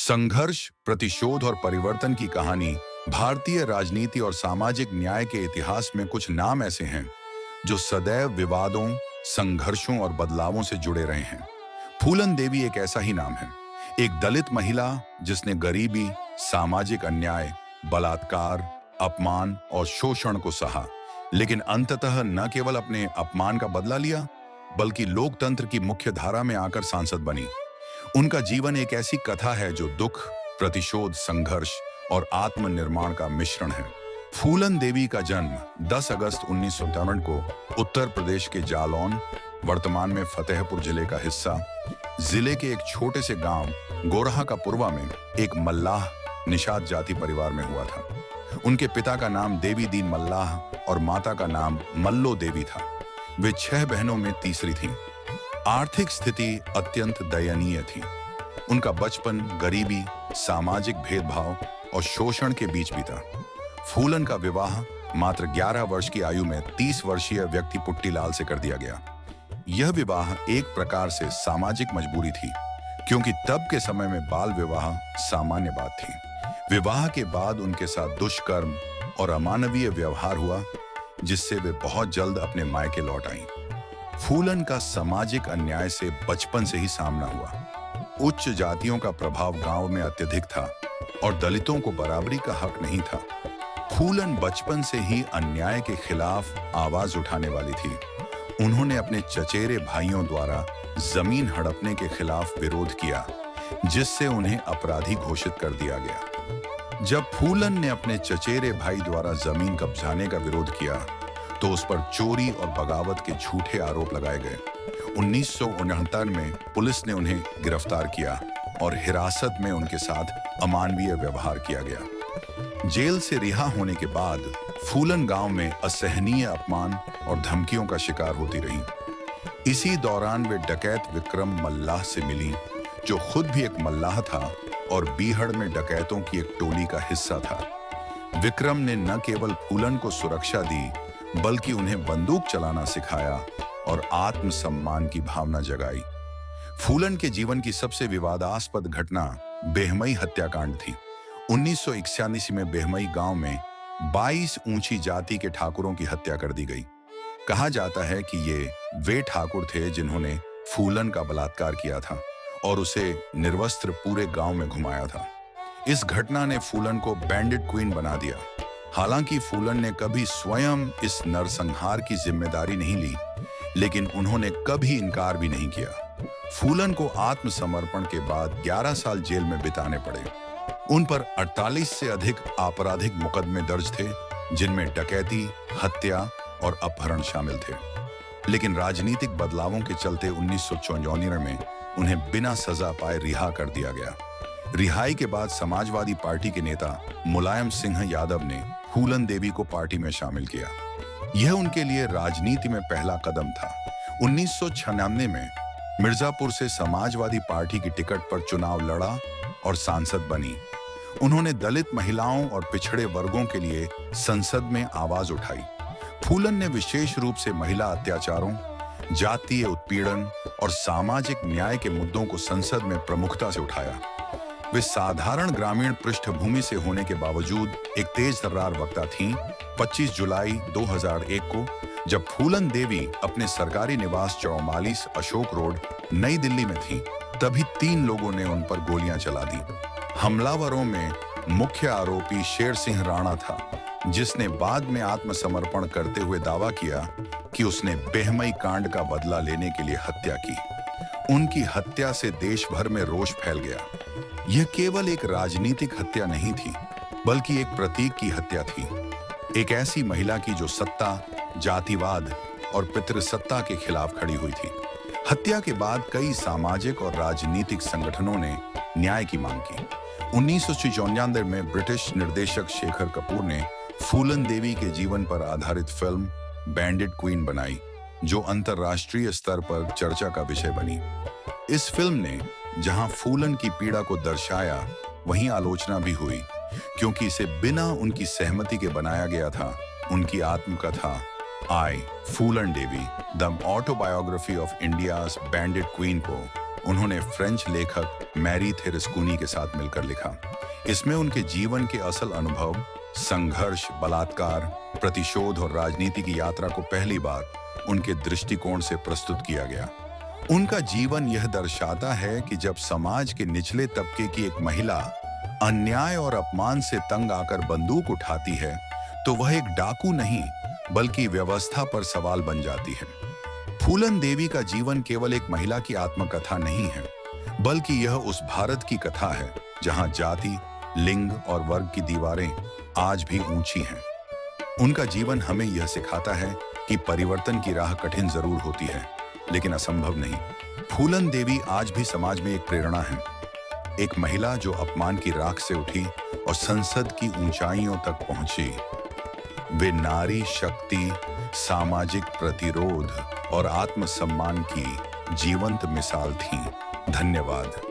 संघर्ष, प्रतिशोध और परिवर्तन की कहानी भारतीय राजनीति और सामाजिक न्याय के इतिहास में कुछ नाम ऐसे हैं जो सदैव विवादों, संघर्षों और बदलावों से जुड़े रहे हैं। फूलन देवी एक ऐसा ही नाम है, एक दलित महिला जिसने गरीबी, सामाजिक अन्याय, बलात्कार, अपमान और शोषण को सहा, लेकिन अंततः न केवल अपने अपमान का बदला लिया, बल्कि लोकतंत्र की मुख्य धारा में आकर सांसद बनी। उनका जीवन एक ऐसी कथा है जो दुख, प्रतिशोध, संघर्ष और आत्मनिर्माण का मिश्रण है। फूलन देवी का जन्म 10 अगस्त 1953 को उत्तर प्रदेश के जालौन, वर्तमान में फतेहपुर जिले का हिस्सा, जिले के एक छोटे से गांव गोरहा का पूर्वा में एक मल्लाह निषाद जाति परिवार में हुआ था। उनके पिता का नाम देवी दीन मल्लाह और माता का नाम मल्लो देवी था। वे 6 बहनों में तीसरी थीं। आर्थिक स्थिति अत्यंत दयनीय थी। उनका बचपन गरीबी, सामाजिक भेदभाव और शोषण के बीच बीता। फूलन का विवाह मात्र 11 वर्ष की आयु में 30 वर्षीय व्यक्ति पुट्टीलाल से कर दिया गया। यह विवाह एक प्रकार से सामाजिक मजबूरी थी, क्योंकि तब के समय में बाल विवाह सामान्य बात थी। विवाह के बाद उनके साथ दुष्कर्म और अमानवीय व्यवहार हुआ, जिससे वे बहुत जल्द अपने मायके लौट आईं। फूलन का सामाजिक अन्याय से बचपन से ही सामना हुआ। उच्च जातियों का प्रभाव गांव में अत्यधिक था और दलितों को बराबरी का हक नहीं था। फूलन बचपन से ही अन्याय के खिलाफ आवाज उठाने वाली थी। उन्होंने अपने चचेरे भाइयों द्वारा जमीन हड़पने के खिलाफ विरोध किया, जिससे उन्हें अपराधी घोषित कर दिया गया। जब फूलन ने अपने चचेरे भाई द्वारा जमीन कब्जाने का विरोध किया, तो उस पर चोरी और बगावत के झूठे आरोप लगाए गए। 1969 में पुलिस ने उन्हें गिरफ्तार किया और हिरासत में उनके साथ अमानवीय व्यवहार किया गया। जेल से रिहा होने के बाद फूलन गांव में असहनीय अपमान और धमकियों का शिकार होती रही। इसी दौरान वे डकैत विक्रम मल्लाह से मिली, जो खुद भी एक मल्लाह था और बीहड़ में डकैतों की एक टोली का हिस्सा था। विक्रम ने न केवल फूलन को सुरक्षा दी, बल्कि उन्हें बंदूक चलाना सिखाया और आत्मसम्मान की भावना जगाई। फूलन के जीवन की सबसे विवादास्पद घटना बेहमई हत्याकांड थी। 1981 में बेहमई गांव में 22 ऊंची जाति के ठाकुरों की हत्या कर दी गई। कहा जाता है कि ये वे ठाकुर थे जिन्होंने फूलन का बलात्कार किया था और उसे निर्वस्त्र पूरे गांव में घुमाया था। इस घटना ने फूलन को बैंडिट क्वीन बना दिया। हालांकि फूलन ने कभी स्वयं इस नरसंहार की जिम्मेदारी नहीं ली, लेकिन उन्होंने कभी इनकार भी नहीं किया। फूलन को आत्मसमर्पण के बाद 11 साल जेल में बिताने पड़े। उन पर 48 से अधिक आपराधिक मुकदमे दर्ज थे, जिनमें डकैती, हत्या और अपहरण शामिल थे। लेकिन राजनीतिक बदलावों के चलते 1954 में उन्हें बिना सजा पाए रिहा कर दिया गया। रिहाई के बाद समाजवादी पार्टी के नेता मुलायम सिंह यादव ने फूलन देवी को पार्टी में शामिल किया। यह उनके लिए राजनीति में पहला कदम था। 1996 में मिर्जापुर से समाजवादी पार्टी की टिकट पर चुनाव लड़ा और सांसद बनी। उन्होंने दलित महिलाओं और पिछड़े वर्गों के लिए संसद में आवाज उठाई। फूलन ने विशेष रूप से महिला अत्याचारों, जातीय उत्पीड़न और सामाजिक न्याय के मुद्दों को संसद में प्रमुखता से उठाया। वे साधारण ग्रामीण पृष्ठभूमि से होने के बावजूद एक तेज तर्रार वक्ता थीं। 25 जुलाई 2001 को जब फूलन देवी अपने सरकारी निवास 44 अशोक रोड, नई दिल्ली में थीं, तभी 3 लोगों ने उन पर गोलियां चला दी। हमलावरों में मुख्य आरोपी शेर सिंह राणा था, जिसने बाद में आत्मसमर्पण करते हुए दावा किया कि उसने बेहमई कांड का बदला लेने के लिए हत्या की। उनकी हत्या से देश भर में रोष फैल गया। यह केवल एक राजनीतिक हत्या नहीं थी, बल्कि एक प्रतीक की हत्या थी, एक ऐसी महिला की जो सत्ता, जातिवाद और पितृसत्ता के खिलाफ खड़ी हुई थी। हत्या के बाद कई सामाजिक और राजनीतिक संगठनों ने न्याय की मांग की। 1996 में ब्रिटिश निर्देशक शेखर कपूर ने फूलन देवी के जीवन पर आधारित फिल्म बैंडिट क्वीन बनाई, जो अंतर्राष्ट्रीय स्तर पर चर्चा का विषय बनी। इस फिल्म ने जहां फूलन की पीड़ा को दर्शाया, वहीं आलोचना भी हुई, क्योंकि इसे बिना उनकी सहमति के बनाया गया था। उनकी आत्मकथा आई Phoolan Devi the autobiography of India's bandit queen को उन्होंने फ्रेंच लेखक मैरी थेरेस्कुनी के साथ मिलकर लिखा। इसमें उनके जीवन के असल अनुभव, संघर्ष, बलात्कार, प्रतिशोध और राजनीति की यात्रा को पहली बार उनके दृष्टिकोण से प्रस्तुत किया गया। उनका जीवन यह दर्शाता है कि जब समाज के निचले तबके की एक महिला अन्याय और अपमान से तंग आकर बंदूक उठाती है, तो वह एक डाकू नहीं बल्कि व्यवस्था पर सवाल बन जाती है। फूलन देवी का जीवन केवल एक महिला की आत्मकथा नहीं है, बल्कि यह उस भारत की कथा है जहां जाति, लिंग और वर्ग की दीवारें आज भी ऊंची हैं। उनका जीवन हमें यह सिखाता है कि परिवर्तन की राह कठिन जरूर होती है, लेकिन असंभव नहीं। फूलन देवी आज भी समाज में एक प्रेरणा है, एक महिला जो अपमान की राख से उठी और संसद की ऊंचाइयों तक पहुंची। वे नारी शक्ति, सामाजिक प्रतिरोध और आत्मसम्मान की जीवंत मिसाल थीं। धन्यवाद।